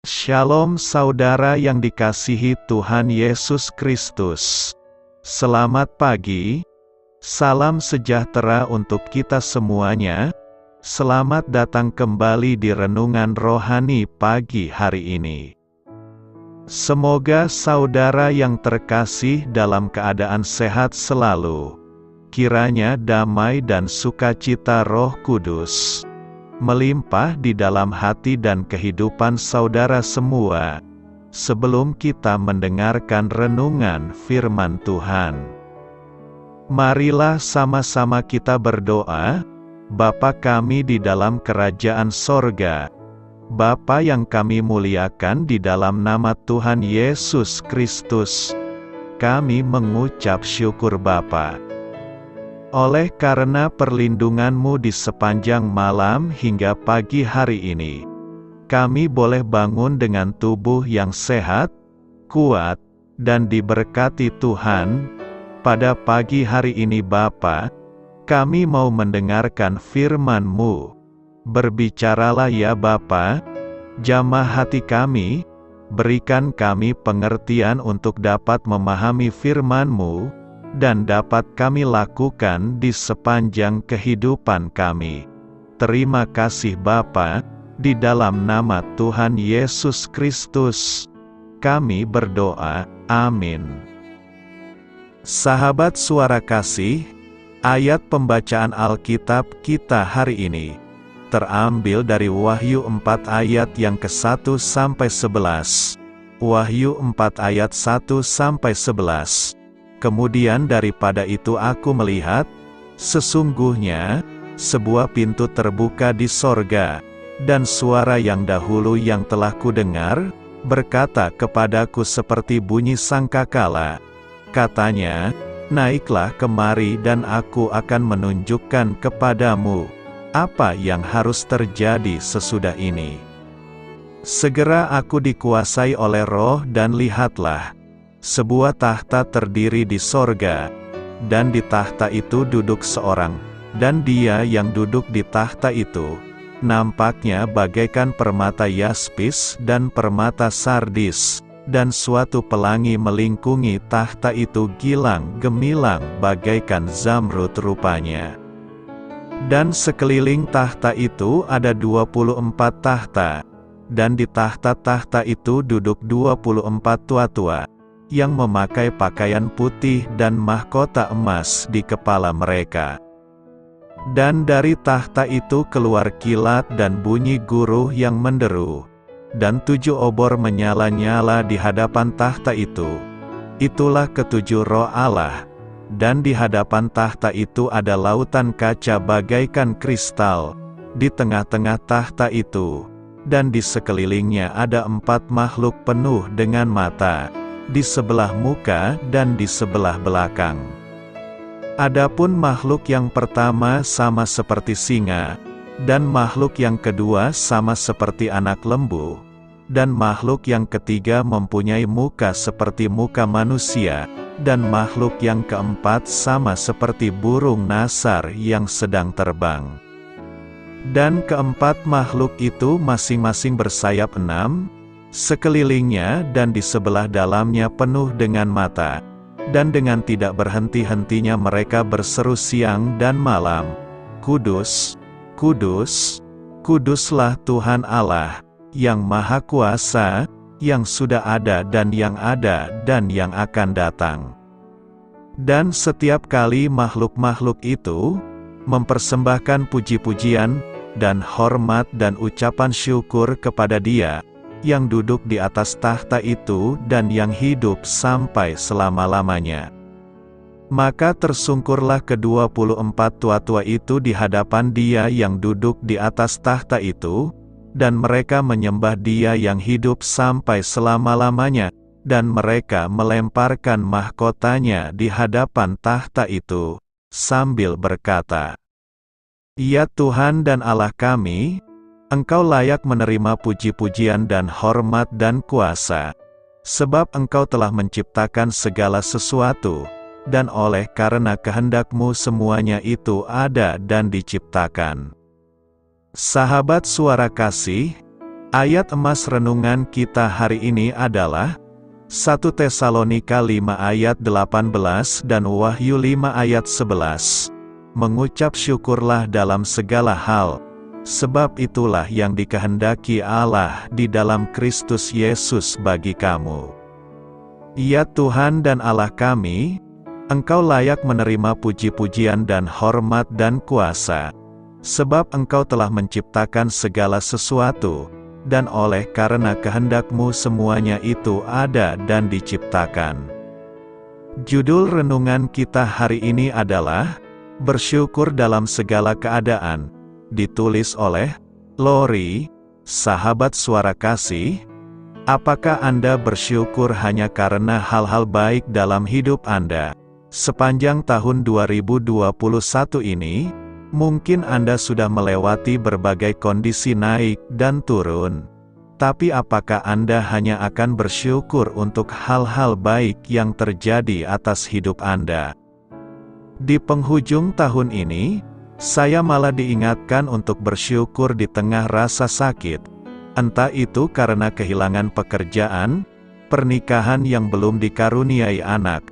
Shalom saudara yang dikasihi Tuhan Yesus Kristus. Selamat pagi, salam sejahtera untuk kita semuanya. Selamat datang kembali di Renungan Rohani pagi hari ini. Semoga saudara yang terkasih dalam keadaan sehat selalu. Kiranya damai dan sukacita Roh Kudus melimpah di dalam hati dan kehidupan saudara semua. Sebelum kita mendengarkan renungan firman Tuhan, marilah sama-sama kita berdoa. Bapa kami di dalam kerajaan sorga, Bapa yang kami muliakan di dalam nama Tuhan Yesus Kristus, kami mengucap syukur Bapa. Oleh karena perlindungan-Mu di sepanjang malam hingga pagi hari ini, kami boleh bangun dengan tubuh yang sehat, kuat, dan diberkati Tuhan. Pada pagi hari ini Bapa, kami mau mendengarkan firman-Mu. Berbicaralah ya Bapa, jamah hati kami, berikan kami pengertian untuk dapat memahami firman-Mu, dan dapat kami lakukan di sepanjang kehidupan kami. Terima kasih Bapa, di dalam nama Tuhan Yesus Kristus, kami berdoa, amin. Sahabat suara kasih, ayat pembacaan Alkitab kita hari ini terambil dari Wahyu 4 ayat yang ke-1 sampai 11. Wahyu 4 ayat 1 sampai 11. Kemudian daripada itu aku melihat, sesungguhnya, sebuah pintu terbuka di sorga, dan suara yang dahulu yang telah kudengar, berkata kepadaku seperti bunyi sangkakala. Katanya, naiklah kemari dan aku akan menunjukkan kepadamu, apa yang harus terjadi sesudah ini. Segera aku dikuasai oleh Roh dan lihatlah, sebuah tahta terdiri di sorga, dan di tahta itu duduk seorang, dan dia yang duduk di tahta itu, nampaknya bagaikan permata yaspis dan permata sardis, dan suatu pelangi melingkungi tahta itu gilang gemilang bagaikan zamrud rupanya. Dan sekeliling tahta itu ada 24 tahta, dan di tahta-tahta itu duduk 24 tua-tua, yang memakai pakaian putih dan mahkota emas di kepala mereka. Dan dari tahta itu keluar kilat dan bunyi guruh yang menderu, dan 7 obor menyala-nyala di hadapan tahta itu. Itulah ketujuh roh Allah, dan di hadapan tahta itu ada lautan kaca bagaikan kristal, di tengah-tengah tahta itu, dan di sekelilingnya ada 4 makhluk penuh dengan mata, di sebelah muka dan di sebelah belakang. Adapun makhluk yang pertama sama seperti singa, dan makhluk yang kedua sama seperti anak lembu, dan makhluk yang ketiga mempunyai muka seperti muka manusia, dan makhluk yang keempat sama seperti burung nasar yang sedang terbang. Dan keempat makhluk itu masing-masing bersayap 6, sekelilingnya dan di sebelah dalamnya penuh dengan mata, dan dengan tidak berhenti-hentinya mereka berseru siang dan malam, Kudus, Kudus, Kuduslah Tuhan Allah, yang Maha Kuasa, yang sudah ada dan yang akan datang. Dan setiap kali makhluk-makhluk itu mempersembahkan puji-pujian, dan hormat dan ucapan syukur kepada Dia, yang duduk di atas tahta itu dan yang hidup sampai selama-lamanya. Maka tersungkurlah ke-24 tua-tua itu di hadapan Dia yang duduk di atas tahta itu, dan mereka menyembah Dia yang hidup sampai selama-lamanya, dan mereka melemparkan mahkotanya di hadapan tahta itu, sambil berkata, Ya Tuhan dan Allah kami, Engkau layak menerima puji-pujian dan hormat dan kuasa, sebab Engkau telah menciptakan segala sesuatu, dan oleh karena kehendak-Mu semuanya itu ada dan diciptakan. Sahabat suara kasih, Ayat emas renungan kita hari ini adalah 1 Tesalonika 5 ayat 18 dan Wahyu 5 ayat 11. Mengucap syukurlah dalam segala hal, sebab itulah yang dikehendaki Allah di dalam Kristus Yesus bagi kamu. Ya Tuhan dan Allah kami, Engkau layak menerima puji-pujian dan hormat dan kuasa, sebab Engkau telah menciptakan segala sesuatu, dan oleh karena kehendak-Mu semuanya itu ada dan diciptakan. Judul renungan kita hari ini adalah Bersyukur dalam segala keadaan, ditulis oleh Lori, sahabat Suara Kasih. Apakah Anda bersyukur hanya karena hal-hal baik dalam hidup Anda? Sepanjang tahun 2021 ini, mungkin Anda sudah melewati berbagai kondisi naik dan turun. Tapi apakah Anda hanya akan bersyukur untuk hal-hal baik yang terjadi atas hidup Anda? Di penghujung tahun ini, saya malah diingatkan untuk bersyukur di tengah rasa sakit. Entah itu karena kehilangan pekerjaan, pernikahan yang belum dikaruniai anak,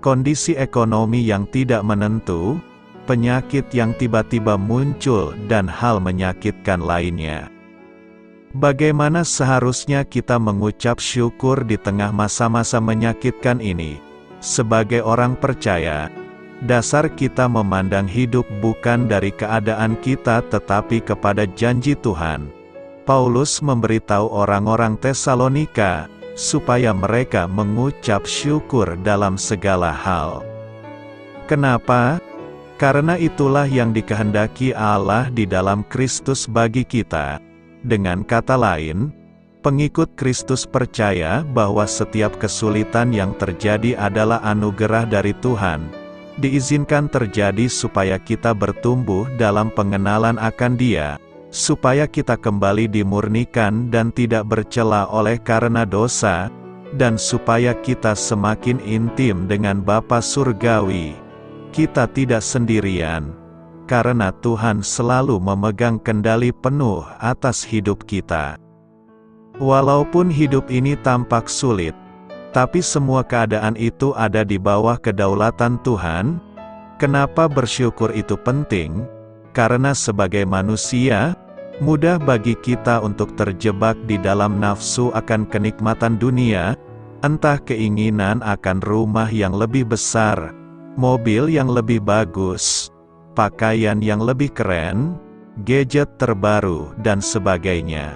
kondisi ekonomi yang tidak menentu, penyakit yang tiba-tiba muncul, dan hal menyakitkan lainnya. Bagaimana seharusnya kita mengucap syukur di tengah masa-masa menyakitkan ini? Sebagai orang percaya, dasar kita memandang hidup bukan dari keadaan kita tetapi kepada janji Tuhan. Paulus memberitahu orang-orang Tesalonika, supaya mereka mengucap syukur dalam segala hal. Kenapa? Karena itulah yang dikehendaki Allah di dalam Kristus bagi kita. Dengan kata lain, pengikut Kristus percaya bahwa setiap kesulitan yang terjadi adalah anugerah dari Tuhan. Diizinkan terjadi supaya kita bertumbuh dalam pengenalan akan Dia, supaya kita kembali dimurnikan dan tidak bercela oleh karena dosa, dan supaya kita semakin intim dengan Bapa Surgawi. Kita tidak sendirian, karena Tuhan selalu memegang kendali penuh atas hidup kita. Walaupun hidup ini tampak sulit, tapi semua keadaan itu ada di bawah kedaulatan Tuhan. Kenapa bersyukur itu penting? Karena sebagai manusia, mudah bagi kita untuk terjebak di dalam nafsu akan kenikmatan dunia, entah keinginan akan rumah yang lebih besar, mobil yang lebih bagus, pakaian yang lebih keren, gadget terbaru, dan sebagainya.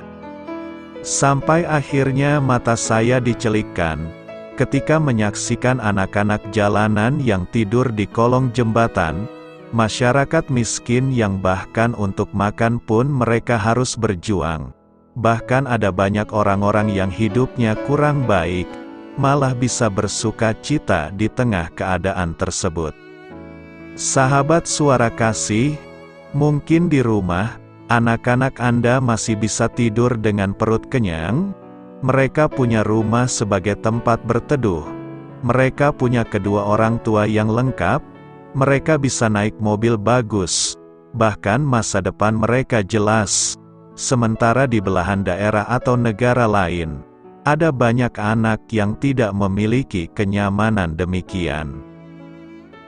Sampai akhirnya mata saya dicelikkan ketika menyaksikan anak-anak jalanan yang tidur di kolong jembatan, masyarakat miskin yang bahkan untuk makan pun mereka harus berjuang. Bahkan ada banyak orang-orang yang hidupnya kurang baik, malah bisa bersuka cita di tengah keadaan tersebut. Sahabat Suara Kasih, mungkin di rumah, anak-anak Anda masih bisa tidur dengan perut kenyang. Mereka punya rumah sebagai tempat berteduh. Mereka punya kedua orang tua yang lengkap. Mereka bisa naik mobil bagus. Bahkan masa depan mereka jelas. Sementara di belahan daerah atau negara lain, ada banyak anak yang tidak memiliki kenyamanan demikian.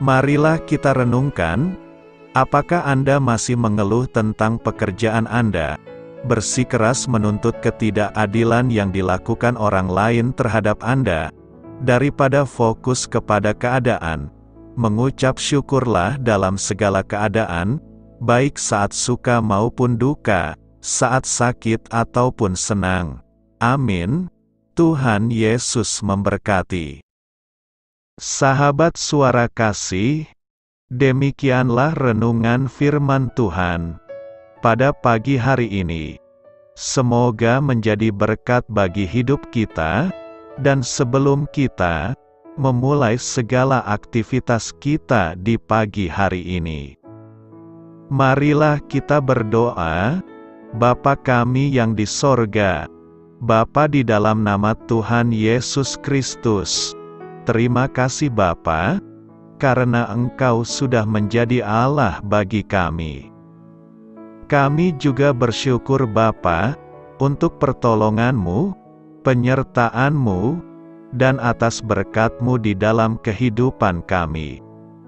Marilah kita renungkan, apakah Anda masih mengeluh tentang pekerjaan Anda, bersikeras menuntut ketidakadilan yang dilakukan orang lain terhadap Anda, daripada fokus kepada keadaan? Mengucap syukurlah dalam segala keadaan, baik saat suka maupun duka, saat sakit ataupun senang. Amin. Tuhan Yesus memberkati. Sahabat Suara Kasih, demikianlah renungan firman Tuhan pada pagi hari ini. Semoga menjadi berkat bagi hidup kita, dan sebelum kita memulai segala aktivitas kita di pagi hari ini, marilah kita berdoa. Bapa kami yang di sorga, Bapa di dalam nama Tuhan Yesus Kristus, terima kasih Bapa, karena Engkau sudah menjadi Allah bagi kami. Kami juga bersyukur Bapa, untuk pertolongan-Mu, penyertaan-Mu, dan atas berkat-Mu di dalam kehidupan kami.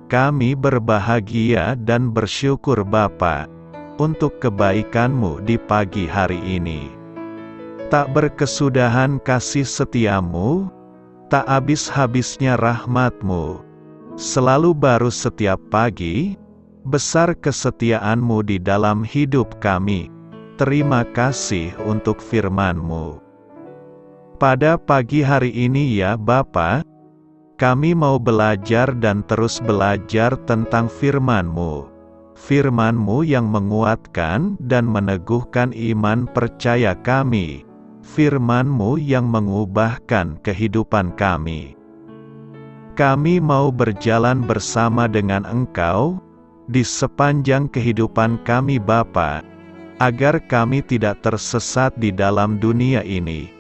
Kami berbahagia dan bersyukur Bapa, untuk kebaikan-Mu di pagi hari ini. Tak berkesudahan kasih setia-Mu, tak habis-habisnya rahmat-Mu. Selalu baru setiap pagi, besar kesetiaan-Mu di dalam hidup kami. Terima kasih untuk firman-Mu. Pada pagi hari ini ya Bapa, kami mau belajar dan terus belajar tentang firman-Mu. Firman-Mu yang menguatkan dan meneguhkan iman percaya kami. Firman-Mu yang mengubahkan kehidupan kami. Kami mau berjalan bersama dengan Engkau, di sepanjang kehidupan kami Bapa, agar kami tidak tersesat di dalam dunia ini.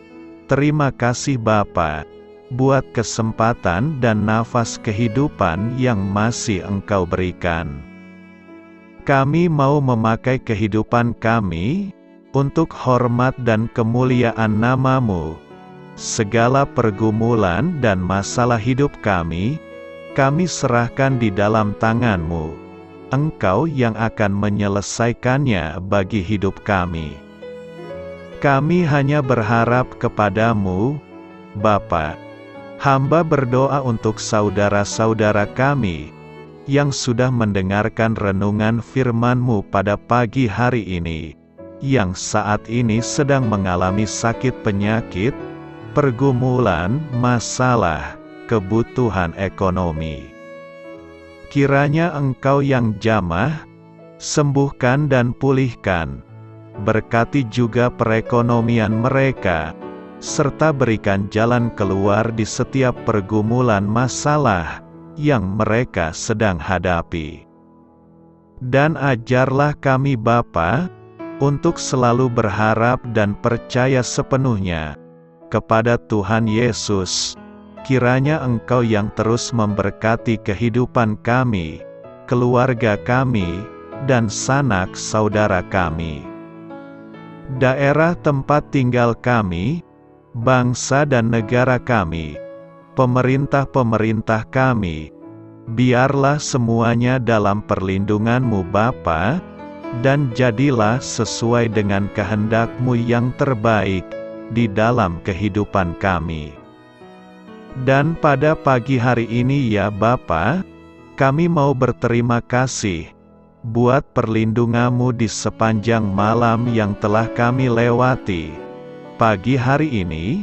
Terima kasih Bapa, buat kesempatan dan nafas kehidupan yang masih Engkau berikan. Kami mau memakai kehidupan kami, untuk hormat dan kemuliaan nama-Mu. Segala pergumulan dan masalah hidup kami serahkan di dalam tangan-Mu. Engkau yang akan menyelesaikannya bagi hidup kami. Kami hanya berharap kepada-Mu, Bapa. Hamba berdoa untuk saudara-saudara kami, yang sudah mendengarkan renungan firman-Mu pada pagi hari ini, yang saat ini sedang mengalami sakit penyakit, pergumulan, masalah, kebutuhan ekonomi. Kiranya Engkau yang jamah, sembuhkan dan pulihkan. Berkati juga perekonomian mereka, serta berikan jalan keluar di setiap pergumulan masalah yang mereka sedang hadapi. Dan ajarlah kami Bapa, untuk selalu berharap dan percaya sepenuhnya kepada Tuhan Yesus. Kiranya Engkau yang terus memberkati kehidupan kami, keluarga kami, dan sanak saudara kami. Daerah tempat tinggal kami, bangsa dan negara kami, pemerintah-pemerintah kami, biarlah semuanya dalam perlindungan-Mu Bapa, dan jadilah sesuai dengan kehendak-Mu yang terbaik, di dalam kehidupan kami. Dan pada pagi hari ini ya Bapa, kami mau berterima kasih, buat perlindungan-Mu di sepanjang malam yang telah kami lewati. Pagi hari ini,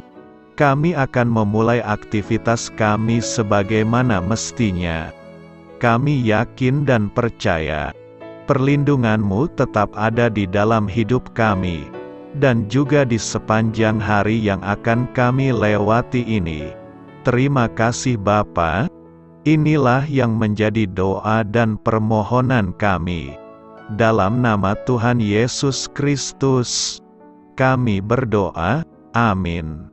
kami akan memulai aktivitas kami sebagaimana mestinya. Kami yakin dan percaya, perlindungan-Mu tetap ada di dalam hidup kami, dan juga di sepanjang hari yang akan kami lewati ini. Terima kasih Bapa, inilah yang menjadi doa dan permohonan kami. Dalam nama Tuhan Yesus Kristus, kami berdoa, amin.